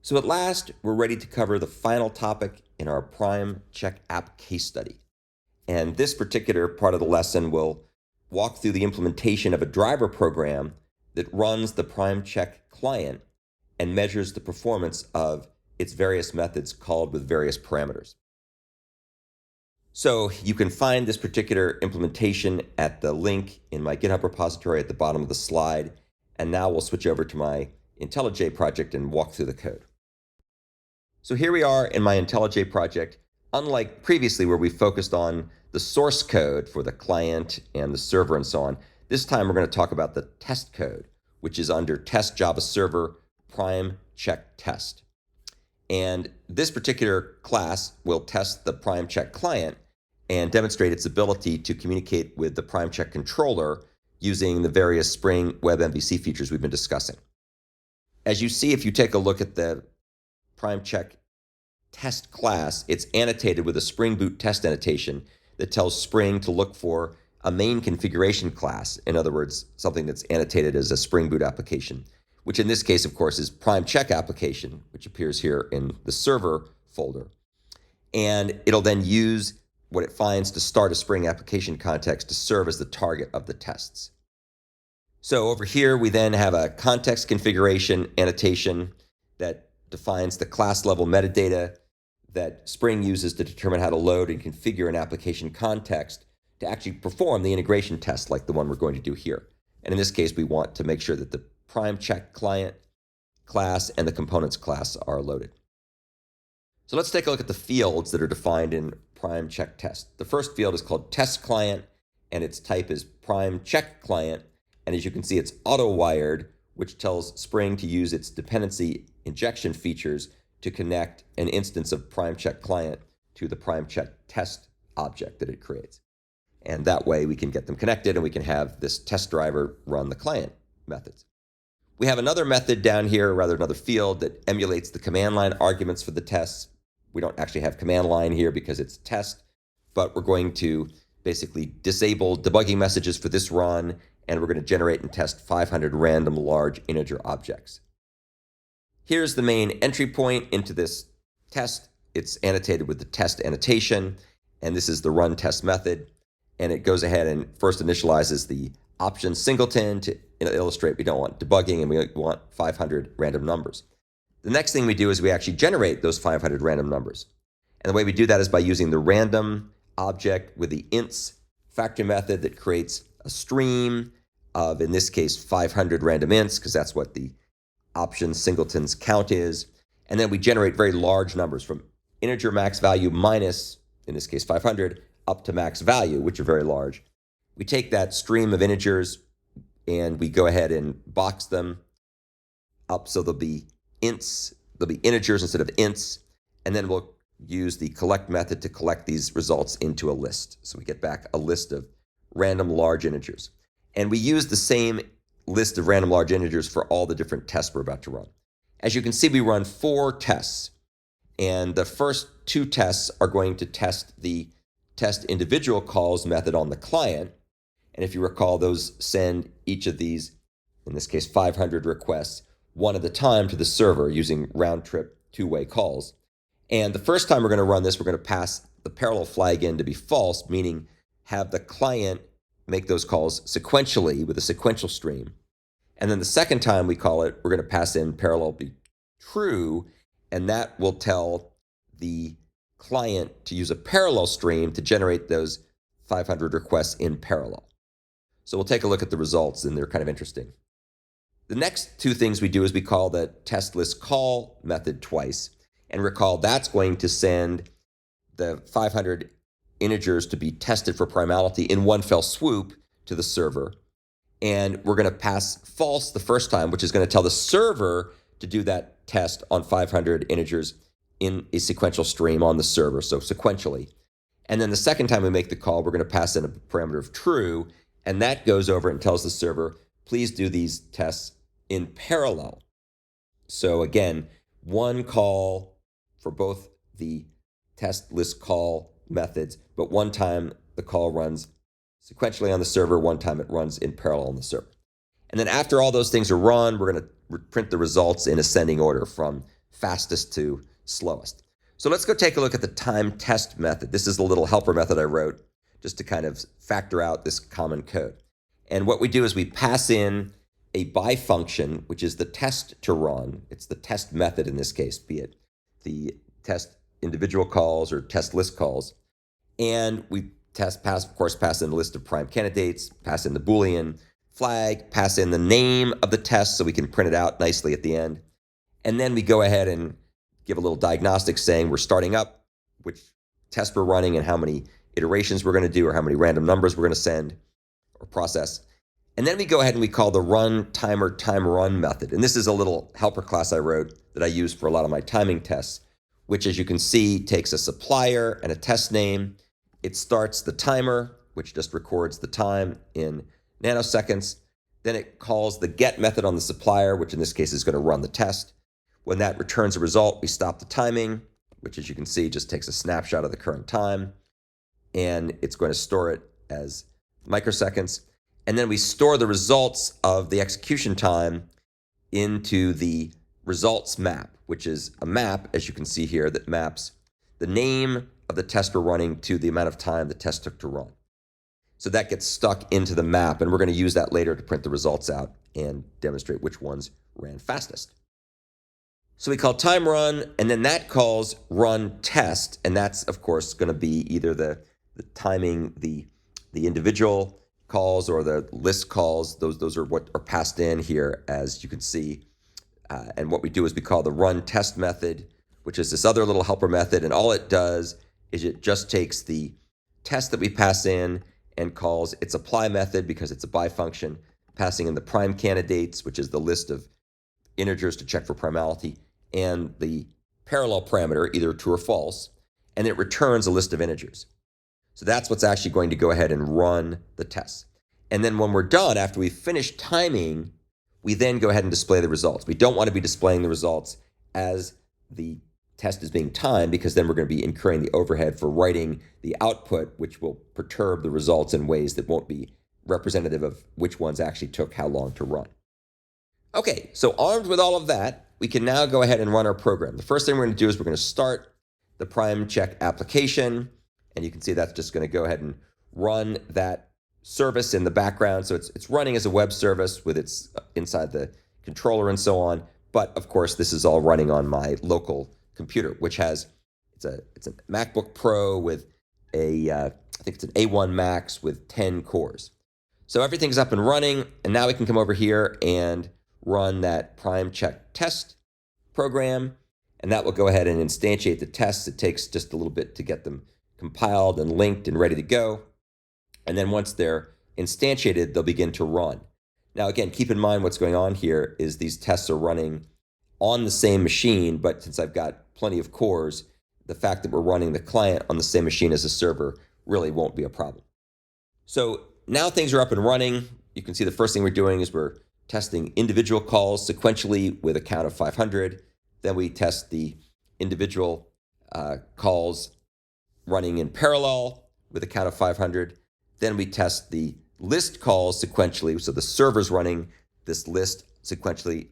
So at last, we're ready to cover the final topic in our PrimeCheckApp case study. And this particular part of the lesson will walk through the implementation of a driver program that runs the PrimeCheck client and measures the performance of its various methods called with various parameters. So you can find this particular implementation at the link in my GitHub repository at the bottom of the slide. And now we'll switch over to my IntelliJ project and walk through the code. So here we are in my IntelliJ project. Unlike previously where we focused on the source code for the client and the server and so on, this time we're going to talk about the test code, which is under Test Java Server PrimeCheck Test. And this particular class will test the PrimeCheck client and demonstrate its ability to communicate with the PrimeCheck controller using the various Spring Web MVC features we've been discussing. As you see, if you take a look at the PrimeCheck test class, it's annotated with a Spring Boot test annotation that tells Spring to look for a main configuration class. In other words, something that's annotated as a Spring Boot application, which in this case, of course, is PrimeCheck application, which appears here in the server folder. And it'll then use what it finds to start a Spring application context to serve as the target of the tests. So over here, we then have a context configuration annotation that defines the class level metadata that Spring uses to determine how to load and configure an application context to actually perform the integration test like the one we're going to do here. And in this case, we want to make sure that the PrimeCheck client class and the components class are loaded. So let's take a look at the fields that are defined in PrimeCheck test. The first field is called test client, and its type is PrimeCheck client. And as you can see, it's auto-wired, which tells Spring to use its dependency injection features to connect an instance of PrimeCheck client to the PrimeCheck test object that it creates. And that way we can get them connected and we can have this test driver run the client methods. We have another method down here, or rather another field that emulates the command line arguments for the tests. We don't actually have command line here because it's test, but we're going to basically disable debugging messages for this run, and we're going to generate and test 500 random large integer objects. Here's the main entry point into this test. It's annotated with the test annotation, and this is the run test method. And it goes ahead and first initializes the option singleton to illustrate we don't want debugging and we want 500 random numbers. The next thing we do is we actually generate those 500 random numbers. And the way we do that is by using the random object with the ints factory method that creates a stream of, in this case, 500 random ints, because that's what the option singleton's count is. And then we generate very large numbers from integer max value minus, in this case, 500, up to max value, which are very large. We take that stream of integers and we go ahead and box them up so there'll be integers instead of ints, and then we'll use the collect method to collect these results into a list. So we get back a list of random large integers. And we use the same list of random large integers for all the different tests we're about to run. As you can see, we run 4 tests, and the first 2 tests are going to test the test individual calls method on the client. And if you recall, those send each of these, in this case, 500 requests, one at a time to the server using round-trip two-way calls. And the first time we're going to run this, we're going to pass the parallel flag in to be false, meaning have the client make those calls sequentially with a sequential stream. And then the second time we call it, we're going to pass in parallel be true, and that will tell the client to use a parallel stream to generate those 500 requests in parallel. So we'll take a look at the results, and they're kind of interesting. The next 2 things we do is we call the test list call method twice. And recall, that's going to send the 500 integers to be tested for primality in one fell swoop to the server. And we're going to pass false the first time, which is going to tell the server to do that test on 500 integers in a sequential stream on the server, so sequentially. And then the second time we make the call, we're going to pass in a parameter of true, and that goes over and tells the server, please do these tests in parallel. So again, one call for both the test list call methods, but one time the call runs sequentially on the server, one time it runs in parallel on the server. And then after all those things are run, we're going to print the results in ascending order from fastest to slowest. So let's go take a look at the time test method. This is a little helper method I wrote just to kind of factor out this common code. And what we do is we pass in a by function, which is the test to run. It's the test method in this case, be it the test individual calls or test list calls. And we pass in the list of prime candidates, pass in the Boolean flag, pass in the name of the test so we can print it out nicely at the end. And then we go ahead and give a little diagnostic saying we're starting up, which test we're running, and how many iterations we're going to do, or how many random numbers we're going to send or process. And then we go ahead and we call the run timer time run method. And this is a little helper class I wrote that I use for a lot of my timing tests, which, as you can see, takes a supplier and a test name. It starts the timer, which just records the time in nanoseconds. Then it calls the get method on the supplier, which in this case is going to run the test. When that returns a result, we stop the timing, which, as you can see, just takes a snapshot of the current time. And it's going to store it as microseconds. And then we store the results of the execution time into the results map, which is a map, as you can see here, that maps the name of the test we're running to the amount of time the test took to run. So that gets stuck into the map, and we're going to use that later to print the results out and demonstrate which ones ran fastest. So we call time run, and then that calls run test, and that's, of course, going to be either the timing, the individual calls or the list calls. Those are what are passed in here, as you can see. And what we do is we call the run test method, which is this other little helper method, and all it does is it just takes the test that we pass in and calls its apply method, because it's a by function, passing in the prime candidates, which is the list of integers to check for primality, and the parallel parameter, either true or false, and it returns a list of integers. So that's what's actually going to go ahead and run the test. And then when we're done, after we finish timing, we then go ahead and display the results. We don't want to be displaying the results as the test is being timed, because then we're going to be incurring the overhead for writing the output, which will perturb the results in ways that won't be representative of which ones actually took how long to run. Okay, so armed with all of that, we can now go ahead and run our program. The first thing we're going to do is we're going to start the PrimeCheck application, and you can see that's just going to go ahead and run that service in the background. So it's running as a web service with its inside the controller and so on. But of course, this is all running on my local computer, which has it's a MacBook Pro with I think it's an A1 Max with 10 cores. So everything's up and running, and now we can come over here and run that PrimeCheck test program, and that will go ahead and instantiate the tests. It takes just a little bit to get them compiled and linked and ready to go. And then once they're instantiated, they'll begin to run. Now, again, keep in mind what's going on here is these tests are running on the same machine, but since I've got plenty of cores, the fact that we're running the client on the same machine as the server really won't be a problem. So now things are up and running. You can see the first thing we're doing is we're testing individual calls sequentially with a count of 500. Then we test the individual calls running in parallel with a count of 500. Then we test the list calls sequentially. So the server's running this list sequentially.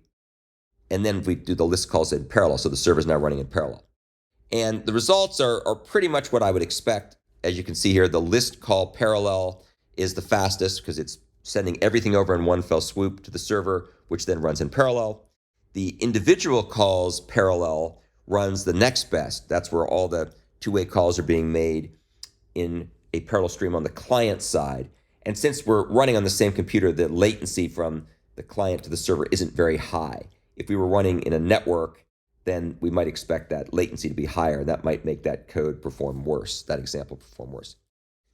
And then we do the list calls in parallel. So the server's now running in parallel. And the results are pretty much what I would expect. As you can see here, the list call parallel is the fastest because it's sending everything over in one fell swoop to the server, which then runs in parallel. The individual calls parallel runs the next best. That's where all the two-way calls are being made in a parallel stream on the client side. And since we're running on the same computer, the latency from the client to the server isn't very high. If we were running in a network, then we might expect that latency to be higher. That might make that code perform worse, that example perform worse.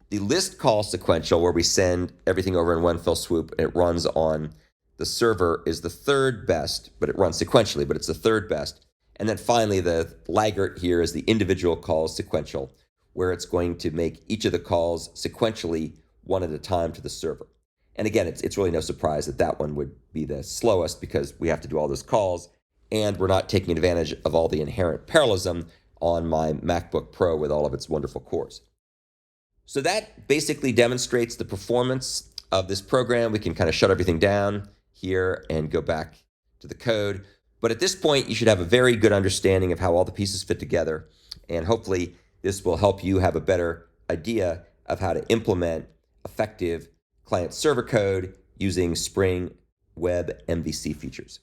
The list call sequential, where we send everything over in one fell swoop and it runs on the server, is the third best, but it runs sequentially, but it's the third best. And then finally, the laggard here is the individual calls sequential, where it's going to make each of the calls sequentially one at a time to the server. And again, it's really no surprise that that one would be the slowest because we have to do all those calls, and we're not taking advantage of all the inherent parallelism on my MacBook Pro with all of its wonderful cores. So that basically demonstrates the performance of this program. We can kind of shut everything down here and go back to the code. But at this point, you should have a very good understanding of how all the pieces fit together. And hopefully this will help you have a better idea of how to implement effective client server code using Spring Web MVC features.